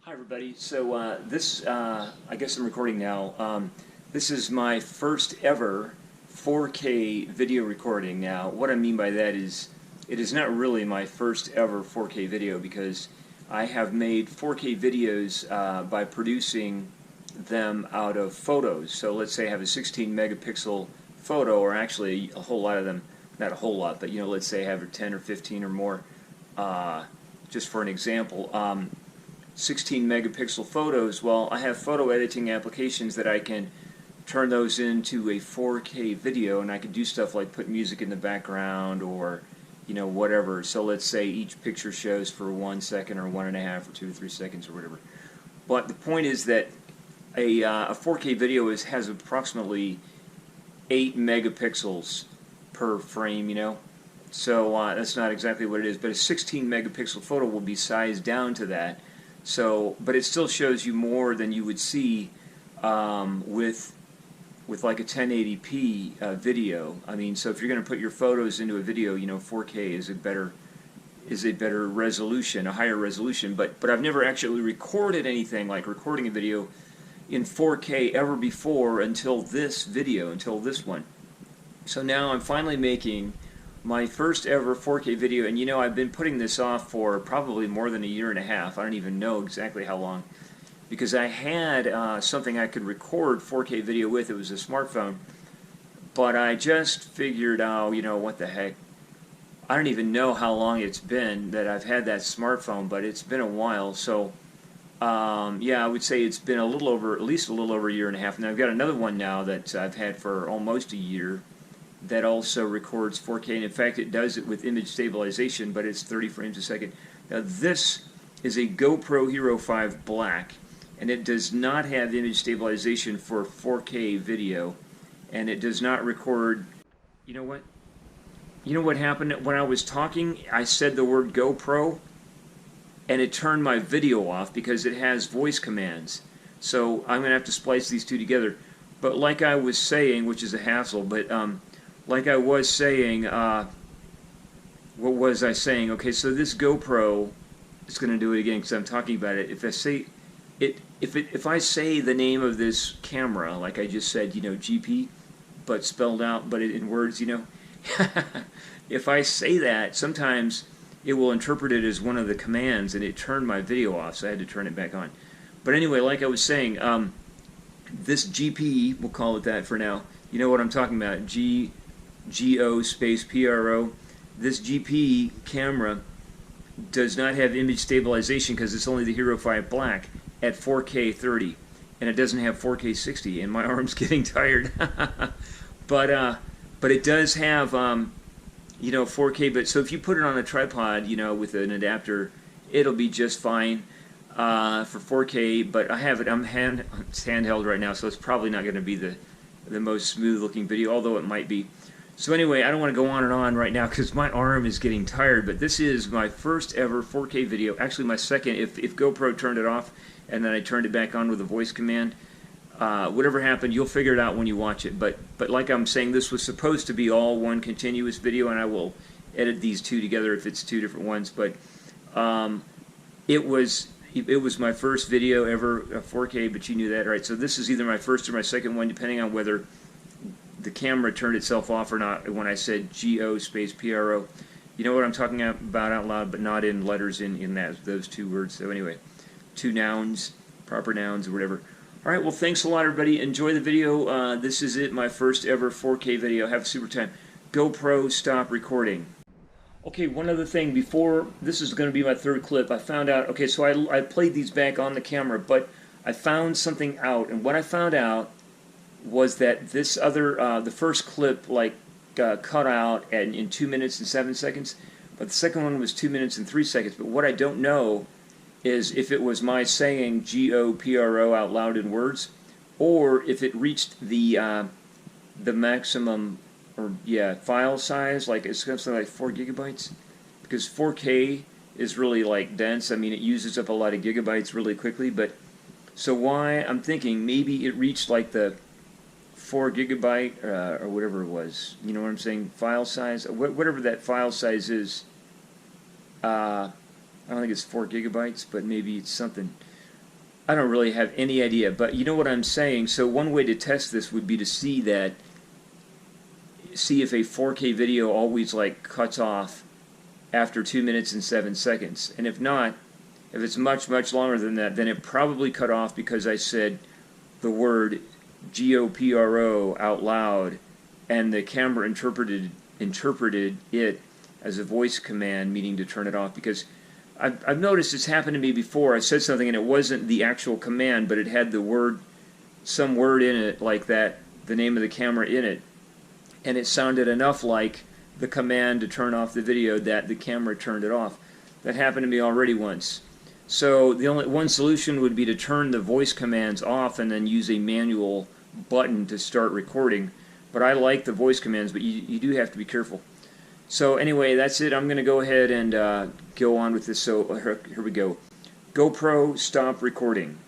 Hi everybody. So I guess I'm recording now. This is my first ever 4K video recording. Now, what I mean by that is, it is not really my first ever 4K video because I have made 4K videos by producing them out of photos. So let's say I have a 16 megapixel photo, or actually a whole lot of them, not a whole lot, but let's say I have 10 or 15 or more, just for an example. 16 megapixel photos, well, I have photo editing applications that I can turn those into a 4K video, and I can do stuff like put music in the background or whatever. So let's say each picture shows for 1 second or 1.5 or 2 or 3 seconds or whatever. But the point is that a 4K video has approximately 8 megapixels per frame, so that's not exactly what it is, but a 16 megapixel photo will be sized down to that. So, but it still shows you more than you would see with like a 1080p video. I mean, so if you're going to put your photos into a video, 4K is a better resolution, a higher resolution. But I've never actually recorded anything like recording a video in 4K ever before until this video, until this one. So now I'm finally making my first ever 4K video, and I've been putting this off for probably more than a year and a half. I don't even know exactly how long, because I had something I could record 4K video with. It was a smartphone, but I just figured out, what the heck, I don't even know how long it's been that I've had that smartphone, but it's been a while. So yeah, I would say it's been at least a little over a year and a half. And I've got another one now that I've had for almost a year that also records 4K, and in fact it does it with image stabilization, but it's 30 frames a second. Now this is a GoPro Hero 5 Black, and it does not have image stabilization for 4K video, and it does not record. You know what? You know what happened when I was talking? I said the word GoPro, and it turned my video off because it has voice commands. So I'm going to have to splice these two together. But like I was saying, which is a hassle, but like I was saying, what was I saying? Okay, so this GoPro is going to do it again because I'm talking about it. If I say it, if I say the name of this camera, like I just said, GP, but spelled out, but in words, if I say that, sometimes it will interpret it as one of the commands, and it turned my video off, so I had to turn it back on. But anyway, like I was saying, this GP, we'll call it that for now. You know what I'm talking about? GO space PRO. This GP camera does not have image stabilization because it's only the Hero 5 Black at 4K 30, and it doesn't have 4K 60, and my arm's getting tired. but it does have 4K. But so if you put it on a tripod, with an adapter, it'll be just fine for 4K. But I have it. It's handheld right now, so it's probably not going to be the most smooth looking video, although it might be. So anyway, I don't want to go on and on right now because my arm is getting tired, but this is my first ever 4K video, actually my second, if GoPro turned it off and then I turned it back on with a voice command. Whatever happened, you'll figure it out when you watch it, but like I'm saying, this was supposed to be all one continuous video, and I will edit these two together if it's two different ones, but it was my first video ever, 4K, but you knew that, right? So this is either my first or my second one, depending on whether the camera turned itself off or not when I said GO space PRO. You know what I'm talking about out loud, but not in letters in those two words. So anyway, two nouns, proper nouns, or whatever. Alright, well, thanks a lot, everybody. Enjoy the video. This is it, my first ever 4K video. Have a super time. GoPro, stop recording. Okay, one other thing before, this is going to be my third clip. I found out, okay, so I played these back on the camera, but I found something out, and what I found out was that this other, the first clip, cut out in 2 minutes and 7 seconds, but the second one was 2 minutes and 3 seconds. But what I don't know is if it was my saying GOPRO out loud in words, or if it reached the maximum, or file size, like it's something like 4 gigabytes, because 4K is really dense. I mean, it uses up a lot of gigabytes really quickly. But so why I'm thinking maybe it reached like the 4 gigabyte or whatever it was. You know what I'm saying? File size, whatever that file size is. I don't think it's 4 gigabytes, but maybe it's something. I don't really have any idea, but you know what I'm saying. So one way to test this would be to see if a 4K video always like cuts off after 2 minutes and 7 seconds. And if not, if it's much longer than that, then it probably cut off because I said the word GOPRO out loud, and the camera interpreted it as a voice command, meaning to turn it off. Because I've noticed it's happened to me before. I said something and it wasn't the actual command, but it had the word, some word in it like that, the name of the camera in it, and it sounded enough like the command to turn off the video that the camera turned it off. That happened to me already once. So the only one solution would be to turn the voice commands off and then use a manual button to start recording. But I like the voice commands, but you do have to be careful. So anyway, that's it. I'm going to go ahead and go on with this. So here we go. GoPro, stop recording.